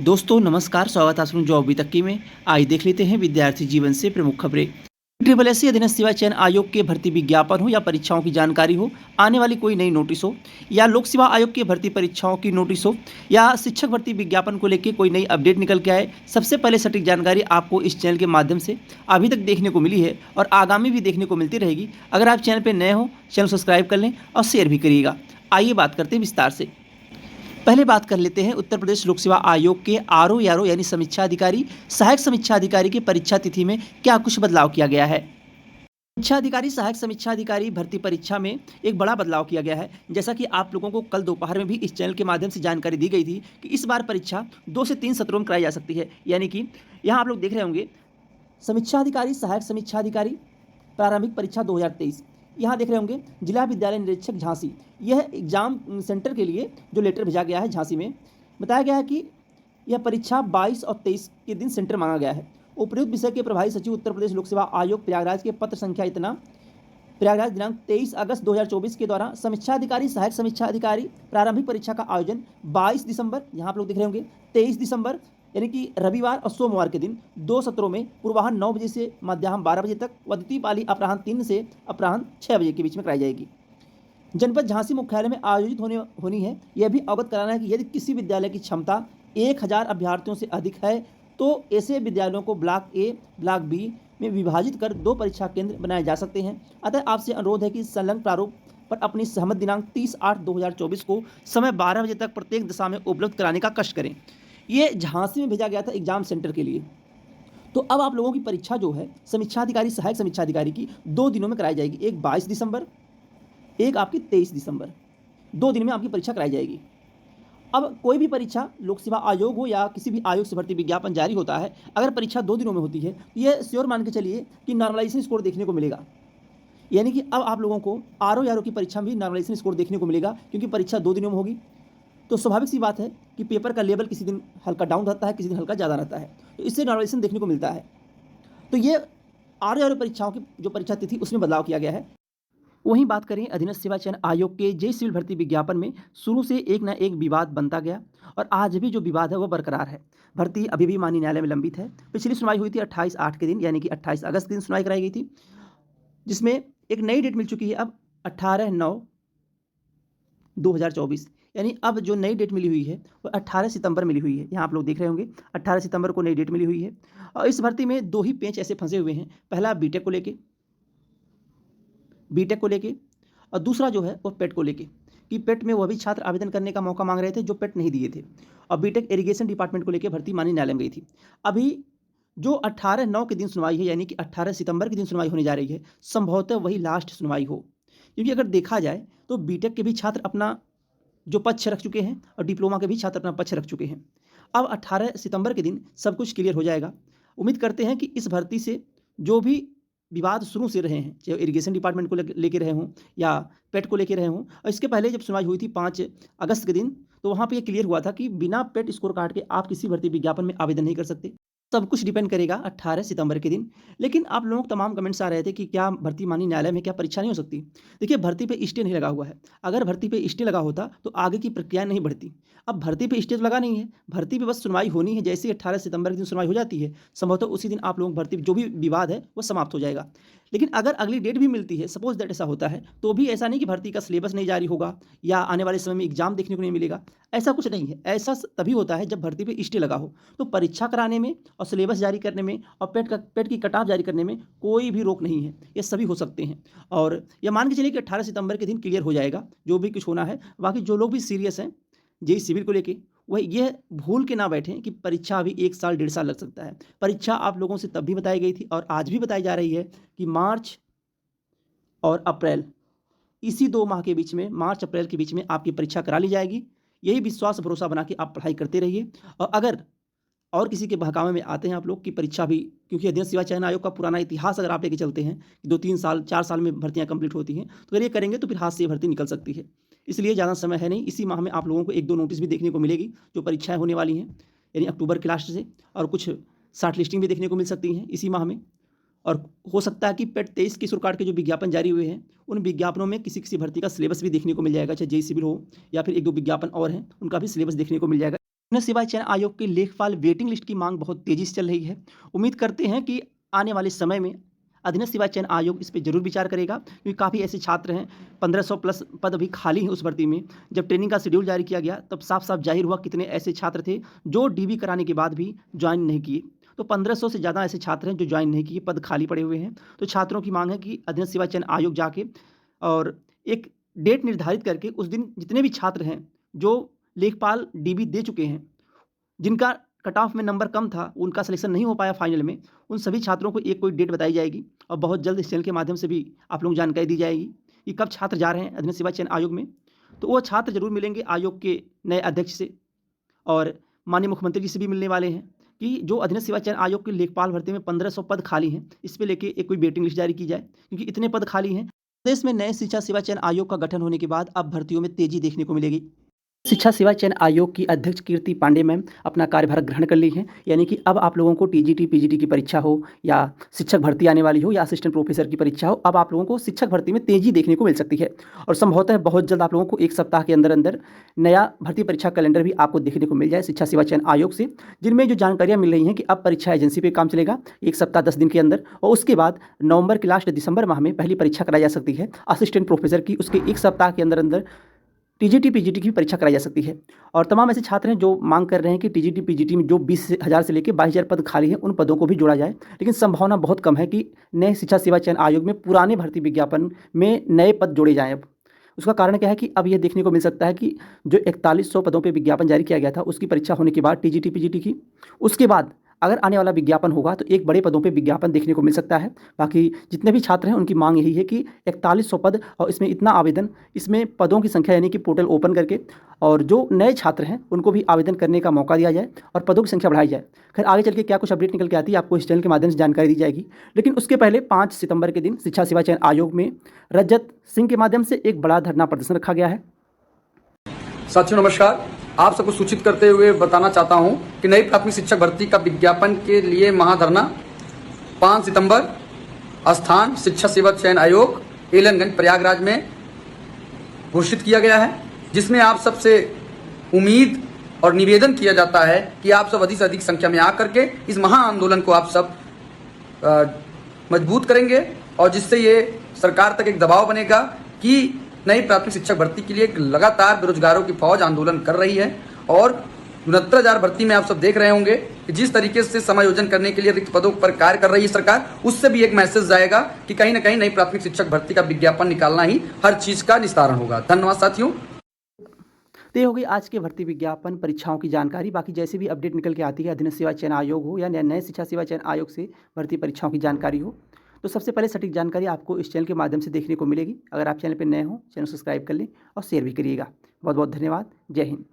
दोस्तों नमस्कार, स्वागत है आप सभी जॉब अभी तक की में। आज देख लेते हैं विद्यार्थी जीवन से प्रमुख खबरें। ट्रिपल एस सी अधीनस्थ सेवा चयन आयोग के भर्ती विज्ञापन हो या परीक्षाओं की जानकारी हो, आने वाली कोई नई नोटिस हो, या लोक सेवा आयोग के भर्ती परीक्षाओं की नोटिस हो, या शिक्षक भर्ती विज्ञापन को लेकर कोई नई अपडेट निकल के आए, सबसे पहले सटीक जानकारी आपको इस चैनल के माध्यम से अभी तक देखने को मिली है और आगामी भी देखने को मिलती रहेगी। अगर आप चैनल पर नए हो, चैनल सब्सक्राइब कर लें और शेयर भी करिएगा। आइए बात करते हैं विस्तार से। पहले बात कर लेते हैं उत्तर प्रदेश लोक सेवा आयोग के आरओ यानी समीक्षा अधिकारी, सहायक समीक्षा अधिकारी की परीक्षा तिथि में क्या कुछ बदलाव किया गया है। समीक्षा अधिकारी, सहायक समीक्षा अधिकारी भर्ती परीक्षा में एक बड़ा बदलाव किया गया है। जैसा कि आप लोगों को कल दोपहर में भी इस चैनल के माध्यम से जानकारी दी गई थी कि इस बार परीक्षा 2 से 3 सत्रों में कराई जा सकती है। यानी कि यहाँ आप लोग देख रहे होंगे समीक्षा अधिकारी, सहायक समीक्षा अधिकारी प्रारंभिक परीक्षा 2023। यहाँ देख रहे होंगे जिला विद्यालय निरीक्षक झांसी, यह एग्जाम सेंटर के लिए जो लेटर भेजा गया है झांसी में, बताया गया है कि यह परीक्षा 22 और 23 के दिन सेंटर मांगा गया है। उपयुक्त विषय के प्रभारी सचिव उत्तर प्रदेश लोक सेवा आयोग प्रयागराज के पत्र संख्या इतना प्रयागराज दिनांक 23 अगस्त 2024 के द्वारा समीक्षा अधिकारी, सहायक समीक्षा अधिकारी प्रारंभिक परीक्षा का आयोजन 22 दिसंबर, यहाँ आप लोग देख रहे होंगे 23 दिसंबर यानी कि रविवार और सोमवार के दिन 2 सत्रों में पूर्वाह्न 9 बजे से मध्याह्न 12 बजे तक व द्वितीय पाली अपराह्न 3 से अपराह्न 6 बजे के बीच में कराई जाएगी। जनपद झांसी मुख्यालय में आयोजित होनी है। यह भी अवगत कराना है कि यदि किसी विद्यालय की क्षमता 1000 अभ्यर्थियों से अधिक है तो ऐसे विद्यालयों को ब्लॉक ए, ब्लॉक बी में विभाजित कर 2 परीक्षा केंद्र बनाए जा सकते हैं। अतः आपसे अनुरोध है कि संलग्न प्रारूप पर अपनी सहमत दिनांक 30/8/2024 को समय 12 बजे तक प्रत्येक दिशा में उपलब्ध कराने का कष्ट करें। ये झांसी में भेजा गया था एग्जाम सेंटर के लिए। तो अब आप लोगों की परीक्षा जो है समीक्षा अधिकारी, सहायक समीक्षा अधिकारी की 2 दिनों में कराई जाएगी। एक 22 दिसंबर, एक आपकी 23 दिसंबर, 2 दिन में आपकी परीक्षा कराई जाएगी। अब कोई भी परीक्षा लोक सेवा आयोग हो या किसी भी आयोग से भर्ती विज्ञापन जारी होता है, अगर परीक्षा 2 दिनों में होती है तो ये श्योर मान के चलिए कि नॉर्मलाइजेशन स्कोर देखने को मिलेगा। यानी कि अब आप लोगों को आरओ की परीक्षा में भी नॉर्मलाइजेशन स्कोर देखने को मिलेगा, क्योंकि परीक्षा 2 दिनों में होगी। तो स्वाभाविक सी बात है कि पेपर का लेवल किसी दिन हल्का डाउन रहता है, किसी दिन हल्का ज़्यादा रहता है, तो इससे नॉर्मलाइजेशन देखने को मिलता है। तो ये आरओ परीक्षाओं की जो परीक्षा तिथि उसमें बदलाव किया गया है। वहीं बात करें अधीनस्थ सेवा चयन आयोग के जेई सिविल भर्ती विज्ञापन में शुरू से एक न एक विवाद बनता गया और आज भी जो विवाद है वह बरकरार है। भर्ती अभी भी माननीय न्यायालय में लंबित है। पिछली सुनवाई हुई थी 28/8 के दिन, यानी कि 28 अगस्त के दिन सुनवाई कराई गई थी, जिसमें एक नई डेट मिल चुकी है अब 18/9/2024। यानी अब जो नई डेट मिली हुई है वो 18 सितंबर मिली हुई है। यहाँ आप लोग देख रहे होंगे 18 सितंबर को नई डेट मिली हुई है। और इस भर्ती में 2 ही पेंच ऐसे फंसे हुए हैं। पहला बीटेक को लेके और दूसरा जो है वो पेट को लेके, कि पेट में वह भी छात्र आवेदन करने का मौका मांग रहे थे जो पेट नहीं दिए थे। और बीटेक इरिगेशन डिपार्टमेंट को लेकर भर्ती माननीय न्यायालय में गई थी। अभी जो 18/9 के दिन सुनवाई है, यानी कि 18 सितंबर के दिन सुनवाई होने जा रही है, संभवतः वही लास्ट सुनवाई हो। क्योंकि अगर देखा जाए तो बीटेक के भी छात्र अपना जो पक्ष रख चुके हैं और डिप्लोमा के भी छात्र अपना पक्ष रख चुके हैं। अब 18 सितंबर के दिन सब कुछ क्लियर हो जाएगा। उम्मीद करते हैं कि इस भर्ती से जो भी विवाद शुरू से रहे हैं, चाहे इरिगेशन डिपार्टमेंट को लेके रहे हों या पेट को लेके रहे हों, और इसके पहले जब सुनवाई हुई थी 5 अगस्त के दिन, तो वहाँ पे ये क्लियर हुआ था कि बिना पेट स्कोर कार्ड के आप किसी भर्ती विज्ञापन में आवेदन नहीं कर सकते। सब कुछ डिपेंड करेगा 18 सितंबर के दिन। लेकिन आप लोगों को तमाम कमेंट्स आ रहे थे कि क्या भर्ती माननीय न्यायालय में क्या परीक्षा नहीं हो सकती। देखिए, भर्ती पे स्टे नहीं लगा हुआ है। अगर भर्ती पे स्टे लगा होता तो आगे की प्रक्रिया नहीं बढ़ती। अब भर्ती पे स्टे तो लगा नहीं है, भर्ती पे बस सुनवाई होनी है। जैसे ही 18 सितंबर के दिन सुनवाई हो जाती है, संभवतः उसी दिन आप लोगों की भर्ती जो भी विवाद है वो समाप्त हो जाएगा। लेकिन अगर अगली डेट भी मिलती है, सपोज दैट ऐसा होता है, तो भी ऐसा नहीं कि भर्ती का सिलेबस नहीं जारी होगा या आने वाले समय में एग्जाम देखने को नहीं मिलेगा। ऐसा कुछ नहीं है। ऐसा तभी होता है जब भर्ती पे स्टे लगा हो। तो परीक्षा कराने में और सिलेबस जारी करने में और पेट की कट ऑफ जारी करने में कोई भी रोक नहीं है। ये सभी हो सकते हैं। और ये मान के चलिए कि 18 सितंबर के दिन क्लियर हो जाएगा जो भी कुछ होना है। बाकी जो लोग भी सीरियस हैं जेई सिविल को लेके, वह यह भूल के ना बैठें कि परीक्षा अभी 1 साल 1.5 साल लग सकता है। परीक्षा आप लोगों से तब भी बताई गई थी और आज भी बताई जा रही है कि मार्च और अप्रैल, इसी 2 माह के बीच में, मार्च अप्रैल के बीच में आपकी परीक्षा करा ली जाएगी। यही विश्वास भरोसा बना के आप पढ़ाई करते रहिए। और अगर और किसी के बहकावे में आते हैं आप लोग की परीक्षा भी, क्योंकि अधीनस्थ सेवा चयन आयोग का पुराना इतिहास अगर आप लेके चलते हैं, 2-3 साल 4 साल में भर्तियां कंप्लीट होती हैं, तो अगर ये करेंगे तो फिर हाथ से ये भर्ती निकल सकती है। इसलिए ज़्यादा समय है नहीं। इसी माह में आप लोगों को 1-2 नोटिस भी देखने को मिलेगी जो परीक्षाएं होने वाली हैं, यानी अक्टूबर के लास्ट से, और कुछ शॉर्ट लिस्टिंग भी देखने को मिल सकती हैं इसी माह में। और हो सकता है कि पेट 23 की सरकार के जो विज्ञापन जारी हुए हैं, उन विज्ञापनों में किसी किसी भर्ती का सिलेबस भी देखने को मिल जाएगा, चाहे जेई सिविल हो या फिर 1-2 विज्ञापन और हैं, उनका भी सिलेबस देखने को मिल जाएगा। अधीनस्थ सेवा चयन आयोग के लेखपाल वेटिंग लिस्ट की मांग बहुत तेजी से चल रही है। उम्मीद करते हैं कि आने वाले समय में अधीनस्थ सेवा चयन आयोग इस पे ज़रूर विचार करेगा, क्योंकि काफ़ी ऐसे छात्र हैं, 1500 प्लस पद अभी खाली हैं उस भर्ती में। जब ट्रेनिंग का शेड्यूल जारी किया गया तब साफ-साफ ज़ाहिर हुआ कितने ऐसे छात्र थे जो डीबी कराने के बाद भी जॉइन नहीं किए। तो 1500 से ज़्यादा ऐसे छात्र हैं जो जॉइन नहीं किए, पद खाली पड़े हुए हैं। तो छात्रों की मांग है कि अधीनस्थ सेवा चयन आयोग जाके और एक डेट निर्धारित करके उस दिन जितने भी छात्र हैं जो लेखपाल डीबी दे चुके हैं, जिनका कट ऑफ में नंबर कम था, उनका सिलेक्शन नहीं हो पाया फाइनल में, उन सभी छात्रों को एक कोई डेट बताई जाएगी और बहुत जल्द इस चैनल के माध्यम से भी आप लोगों को जानकारी दी जाएगी कि कब छात्र जा रहे हैं अधीनस्थ सेवा चयन आयोग में। तो वो छात्र जरूर मिलेंगे आयोग के नए अध्यक्ष से और माननीय मुख्यमंत्री जी से भी मिलने वाले हैं कि जो अधीनस्थ सेवा चयन आयोग के लेखपाल भर्ती में 1500 पद खाली हैं, इस पे लेके एक कोई वेटिंग लिस्ट जारी की जाए, क्योंकि इतने पद खाली हैं। प्रदेश में नए शिक्षा सेवा चयन आयोग का गठन होने के बाद अब भर्तियों में तेजी देखने को मिलेगी। शिक्षा सेवा चयन आयोग की अध्यक्ष कीर्ति पांडे मैम अपना कार्यभार ग्रहण कर ली हैं, यानी कि अब आप लोगों को टीजीटी पीजीटी की परीक्षा हो या शिक्षक भर्ती आने वाली हो या असिस्टेंट प्रोफेसर की परीक्षा हो, अब आप लोगों को शिक्षक भर्ती में तेजी देखने को मिल सकती है और संभवतः बहुत जल्द आप लोगों को एक सप्ताह के अंदर अंदर नया भर्ती परीक्षा कैलेंडर भी आपको देखने को मिल जाए शिक्षा सेवा चयन आयोग से, जिनमें जो जानकारियाँ मिल रही हैं कि अब परीक्षा एजेंसी पर काम चलेगा 1 सप्ताह 10 दिन के अंदर और उसके बाद नवंबर के लास्ट दिसंबर माह में पहली परीक्षा कराई जा सकती है असिस्टेंट प्रोफेसर की, उसके 1 सप्ताह के अंदर अंदर टीजीटी पीजीटी की भी परीक्षा कराई जा सकती है। और तमाम ऐसे छात्र हैं जो मांग कर रहे हैं कि टीजीटी पीजीटी में जो 20,000 से लेकर 22,000 पद खाली हैं उन पदों को भी जोड़ा जाए, लेकिन संभावना बहुत कम है कि नए शिक्षा सेवा चयन आयोग में पुराने भर्ती विज्ञापन में नए पद जोड़े जाएँ अब। उसका कारण क्या है कि अब यह देखने को मिल सकता है कि जो 4100 पदों पे विज्ञापन जारी किया गया था उसकी परीक्षा होने के बाद टीजीटी पीजीटी की, उसके बाद अगर आने वाला विज्ञापन होगा तो एक बड़े पदों पे विज्ञापन देखने को मिल सकता है। बाकी जितने भी छात्र हैं उनकी मांग यही है कि 4100 पद और इसमें इतना आवेदन, इसमें पदों की संख्या यानी कि पोर्टल ओपन करके और जो नए छात्र हैं उनको भी आवेदन करने का मौका दिया जाए और पदों की संख्या बढ़ाई जाए। खैर आगे चल के क्या कुछ अपडेट निकल के आती है आपको इस चैनल के माध्यम से जानकारी दी जाएगी, लेकिन उसके पहले 5 सितंबर के दिन शिक्षा सेवा चयन आयोग में रजत सिंह के माध्यम से एक बड़ा धरना प्रदर्शन रखा गया है। साथियों नमस्कार, आप सबको सूचित करते हुए बताना चाहता हूं कि नई प्राथमिक शिक्षक भर्ती का विज्ञापन के लिए महाधरना 5 सितंबर स्थान शिक्षा सेवा चयन आयोग एलनगंज प्रयागराज में घोषित किया गया है, जिसमें आप सबसे उम्मीद और निवेदन किया जाता है कि आप सब अधिक से अधिक संख्या में आकर के इस महा आंदोलन को आप सब मजबूत करेंगे और जिससे ये सरकार तक एक दबाव बनेगा कि नई प्राथमिक शिक्षक भर्ती के लिए लगातार बेरोजगारों की फौज आंदोलन कर रही है और 69,000 भर्ती में आप सब देख रहे होंगे कि जिस तरीके से समायोजन करने के लिए रिक्त पदों पर कार्य कर रही है सरकार, उससे भी एक मैसेज जाएगा कि कहीं ना कहीं नई प्राथमिक शिक्षक भर्ती का विज्ञापन निकालना ही हर चीज का निस्तारण होगा। धन्यवाद साथियों। तो ये हो गई आज के भर्ती विज्ञापन परीक्षाओं की जानकारी। बाकी जैसे भी अपडेट निकल के आती है अधीनस्थ सेवा चयन आयोग हो या नए शिक्षा सेवा चयन आयोग से भर्ती परीक्षाओं की जानकारी हो, तो सबसे पहले सटीक जानकारी आपको इस चैनल के माध्यम से देखने को मिलेगी। अगर आप चैनल पर नए हो चैनल सब्सक्राइब कर लें और शेयर भी करिएगा। बहुत बहुत धन्यवाद। जय हिंद।